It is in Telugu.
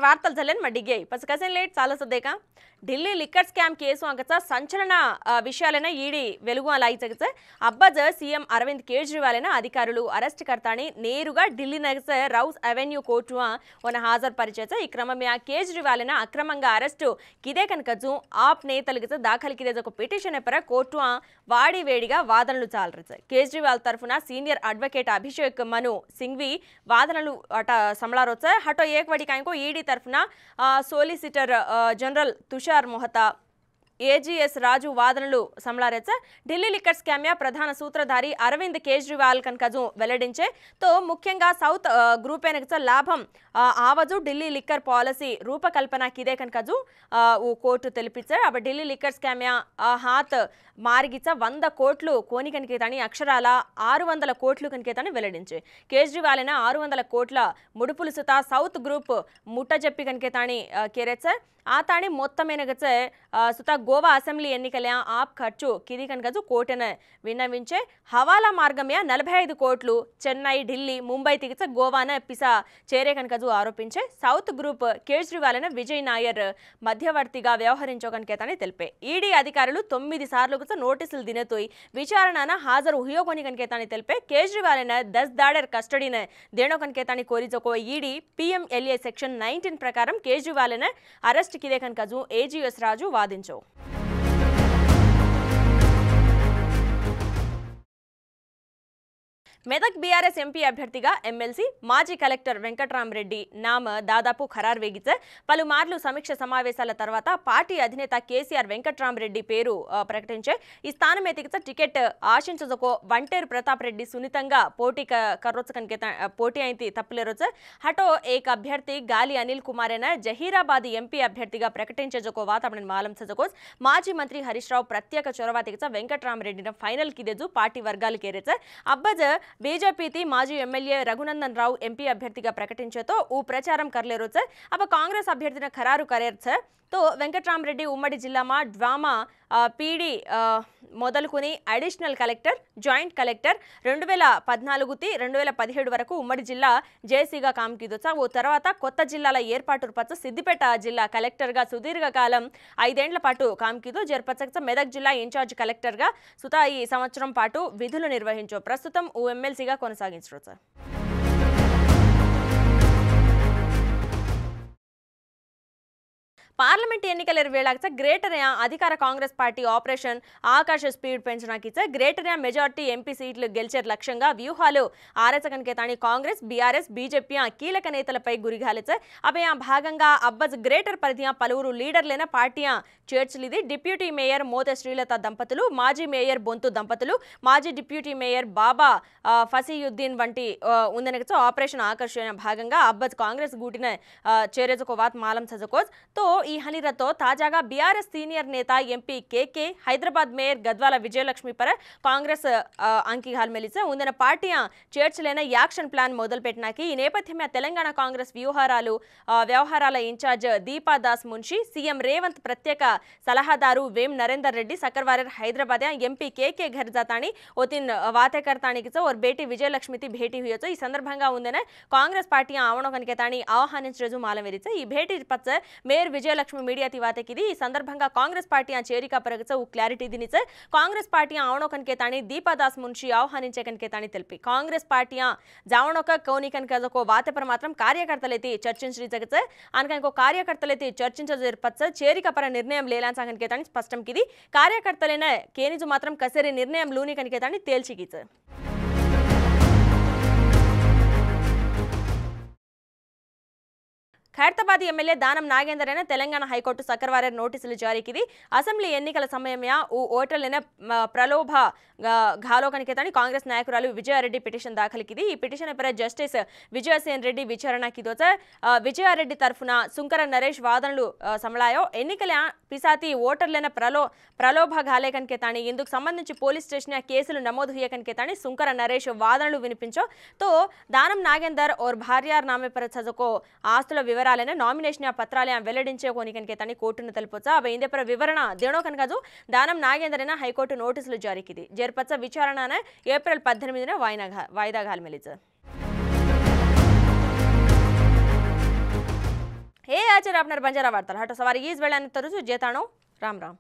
वार्तल झाल्यान मडिगे पस कसे लेट चालस देखा ఢిల్లీ లిక్కర్ స్కామ్ కేసు అంగచ సంచలన విషయాలైన ఈడీ వెలుగు అలాయిచగచ అబ్బజ సీఎం అరవింద్ కేజ్రీవాల్ అధికారులు అరెస్ట్ కర్తాని నేరుగా ఢిల్లీ నగస రౌస్ అవెన్యూ కోర్టు వన హాజరు పరిచేచ ఈ క్రమమే కేజ్రీవాల్ అక్రమంగా అరెస్టు కిదే కనకజు ఆప్ నేతలగచ దాఖలు కిదే ఒక పిటిషన్ పర కోర్టు వాడి వేడిగా వాదనలు చాలరచ కేజ్రీవాల్ తరఫున సీనియర్ అడ్వకేట్ అభిషేక్ మను సింఘ్వి వాదనలు అట సమలారోచ హటో ఏకవడి కాంకో ఈడీ తరఫున solicitor general Tushar Mehta ASG Raju వాదనలు సమలారేచ ఢిల్లీ లిక్కర్ స్కామ్ ప్రధాన సూత్రధారి అరవింద్ కేజ్రీవాల్ కనకజు వెల్లడించే తో ముఖ్యంగా సౌత్ గ్రూప్ ఎనకచ లాభం ఆవజు ఢిల్లీ లిక్కర్ పాలసీ రూపకల్పన కిదే కనకజు కోర్టు తెలిపిచ అబ ఢిల్లీ లిక్కర్ స్కామ్ హాత్ మారిగిచ 100 కోట్లు కోని కనికేతాని అక్షరాల 600 కోట్లు కనికేతాని వెల్లడించే కేజ్రీవాల్ 600 కోట్ల ముడుపులు సుతా సౌత్ గ్రూప్ ముట్టజెప్పి కనికేతాని కేరేచ ఆతాని మొత్తమేనగచ సుతా గోవా అసెంబ్లీ ఎన్నికల ఆప్ ఖర్చు కిది కనకజు కోర్టున విన్నవించే హవాలా మార్గమే 45 కోట్లు చెన్నై ఢిల్లీ ముంబై తిగిచ గోవాన పిసా చేరే కనకజు ఆరోపించే సౌత్ గ్రూప్ కేజ్రీవాల్ విజయ్ నాయర్ మధ్యవర్తిగా వ్యవహరించో కనకేతాని తెలిపే ఈడీ అధికారులు 9 సార్లు నోటీసులు దినతోయి విచారణన హాజరు హుయోగోని కనకేతాని తెలిపే కేజ్రీవాల్ 10 దాడర్ కస్టడీన దేణో కనకేతాని కోరిజకో ఈడీ పీఎంఎల్ఏ సెక్షన్ 19 ప్రకారం కేజ్రీవాల్ అరెస్ట్ కిదే కనకజు ఏజీఎస్ రాజు వాదించో మెదక్ బీఆర్ఎస్ ఎంపీ అభ్యర్థిగా ఎమ్మెల్సీ మాజీ కలెక్టర్ వెంకట్రామరెడ్డి నామ దాదాపు ఖరారు వేగిచ పలుమార్లు సమీక్ష సమావేశాల తర్వాత పార్టీ అధినేత కేసీఆర్ వెంకట్రామరెడ్డి పేరు ప్రకటించే ఈ స్థానం ఎతికిచ టికెట్ ఆశించజకో వంటేరు ప్రతాప్ రెడ్డి సున్నితంగా పోటీ కర్రోచ కనకేత పోటీ అయింది తప్పలేరోచ హటో ఏక అభ్యర్థి గాలి అనిల్ కుమారేన జహీరాబాద్ ఎంపీ అభ్యర్థిగా ప్రకటించజకో వాతావరణ మాలం సజకోస్ మాజీ మంత్రి హరీష్ రావు ప్రత్యేక చొరవ తెగిచ వెంకట్రామరెడ్డిన ఫైనల్ కిదేజు పార్టీ వర్గాలు కేరేచ అబ్బజ बीजेपी माजी एमएलए रघुनंदन राव एमपी अभ्यर्थी प्रकटिंचे तो प्रचार करलेरो अब कांग्रेस अभ्यर्थी खरारु करे तो वेंकटरामरेड्डी उम्मडी जिल्ला में ड्रामा पीडी మొదలుకొని అడిషనల్ కలెక్టర్ జాయింట్ కలెక్టర్ 2014 తి 2017 వరకు ఉమ్మడి జిల్లా జేసీగా కామ్కిదొచ్చా ఓ తర్వాత కొత్త జిల్లాల ఏర్పాటు పచ్చ సిద్దిపేట జిల్లా కలెక్టర్ గా సుదీర్ఘ కాలం 5 ఏళ్ల పాటు కామ్కిదో జర్పచక మెదక్ జిల్లా ఇన్ఛార్జ్ కలెక్టర్ గా సుతా ఈ సంవత్సరం పాటు విధులు నిర్వహించో ప్రస్తుతం ఓ ఎమ్మెల్సీగా కొనసాగించరు పార్లమెంట్ ఎన్నికల వేళాక గ్రేటర్ అధికార కాంగ్రెస్ పార్టీ ఆపరేషన్ ఆకాశ స్పీడ్ పెంచడానికి గ్రేటర్ మెజారిటీ ఎంపీ సీట్లు గెలిచే లక్ష్యంగా వ్యూహాలు ఆరచకనికేతాని కాంగ్రెస్ బీఆర్ఎస్ బీజేపీ కీలక నేతలపై గురిగాలిచ అబే భాగంగా అబ్బజ్ గ్రేటర్ పరిధియ పలువురు లీడర్లైన పార్టీ చేర్చలిది డిప్యూటీ మేయర్ మోతే శ్రీలత దంపతులు మాజీ మేయర్ బొంతు దంపతులు మాజీ డిప్యూటీ మేయర్ బాబా ఫసీయుద్దీన్ వంటి ఉందనక ఆపరేషన్ ఆకర్షణ భాగంగా అబ్బజ్ కాంగ్రెస్ గూటిన చేరేజకో వాత్ మాలం సజకోజ్ తో ఈ హనిరతో తాజాగా బీఆర్ఎస్ సీనియర్ నేత ఎంపీ కేకే హైదరాబాద్ మేయర్ గద్వాల విజయలక్ష్మి పర కాంగ్రెస్ అంకిహాల్ మెలిసే ఉందన పార్టీ చేర్చలేన యాక్షన్ ప్లాన్ మొదలుపెట్టినాకి ఈ నేపథ్యమే తెలంగాణ కాంగ్రెస్ వ్యవహారాల ఇన్ఛార్జ్ దీపా దాస్ మున్షి సీఎం రేవంత్ ప్రత్యేక సలహాదారు వేం నరేందర్ రెడ్డి सकरवार हैदराबाद एमपी के घर जातानी ओतिन वातेकर्तानी और बेटी विजयलक्ष्मी भेटी हुई ई संदर्भंगा उंदने कांग्रेस पार्टी आवणोकनिकेतानी आह्वानिंचरजु मालवेरिच ई भेटी पच्च मेयर विजयलक्ष्मी मीडिया तिवातेकिदी ई संदर्भंगा कांग्रेस पार्टी चेरिका परगच क्लारिटी दिनिच कांग्रेस पार्टी आवणोकनिकेतानी दीपादास मुन्शी आह्वानिंचे कनिकेतानी तेल्पि कांग्रेस पार्टी जावणोक कौनिकनिकेजको वातेपर मात्रं कार्यकर्तलैते चर्चिंचरिजगच अनकनको कार्यकर्तलैते चर्चिंचजेर्पच्च चेरिका पर निर्णయం లేలాంచ కనికేతాని స్పష్టం కిది కార్యకర్తలైన కేనిజు మాత్రం కసరి నిర్ణయం లూని కనికేతాని తేల్చిగిచ ఖైరతాబాద్ ఎమ్మెల్యే దానం నాగేందర్ అయిన తెలంగాణ హైకోర్టు సకర్వార నోటీసులు జారీ కిది అసెంబ్లీ ఎన్నికల సమయమే ఓటర్లైన ప్రలోభ ఘాలో కనికేతాని కాంగ్రెస్ నాయకురాలు విజయారెడ్డి పిటిషన్ దాఖలు కిది ఈ పిటిషన్ పై జస్టిస్ విజయసేన్ రెడ్డి విచారణ కిదోచ విజయారెడ్డి తరఫున సుంకర నరేష్ వాదనలు సమలాయో ఎన్నికల పిసాతి ఓటర్లైన ప్రలోభ ఘాలే కనికేతాని ఇందుకు సంబంధించి పోలీస్ స్టేషన్ కేసులు నమోదు హుయ కనికేతాని సుంకర నరేష్ వాదనలు వినిపించో తో దానం నాగేందర్ और भार्यार नामे पर छजको ఆస్తుల వివరాలైన నామినేషన్ పత్రాలే వెల్లడించే కోనికనికేతాని కోర్టును తెలుపొచ్చా అవ ఇందే పర వివరణ దేణో కనకజు దానం నాగేందర్ హైకోర్టు నోటీసులు జారీ కిది జర్పచ్చ విచారణ ఏప్రిల్ 18న వాయిదా ఘాల్ మెలిచ ఏ आहे आपणार बंजारा वार्ताला हटो सवारी ईज वेळानंतर जे ताणो राम राम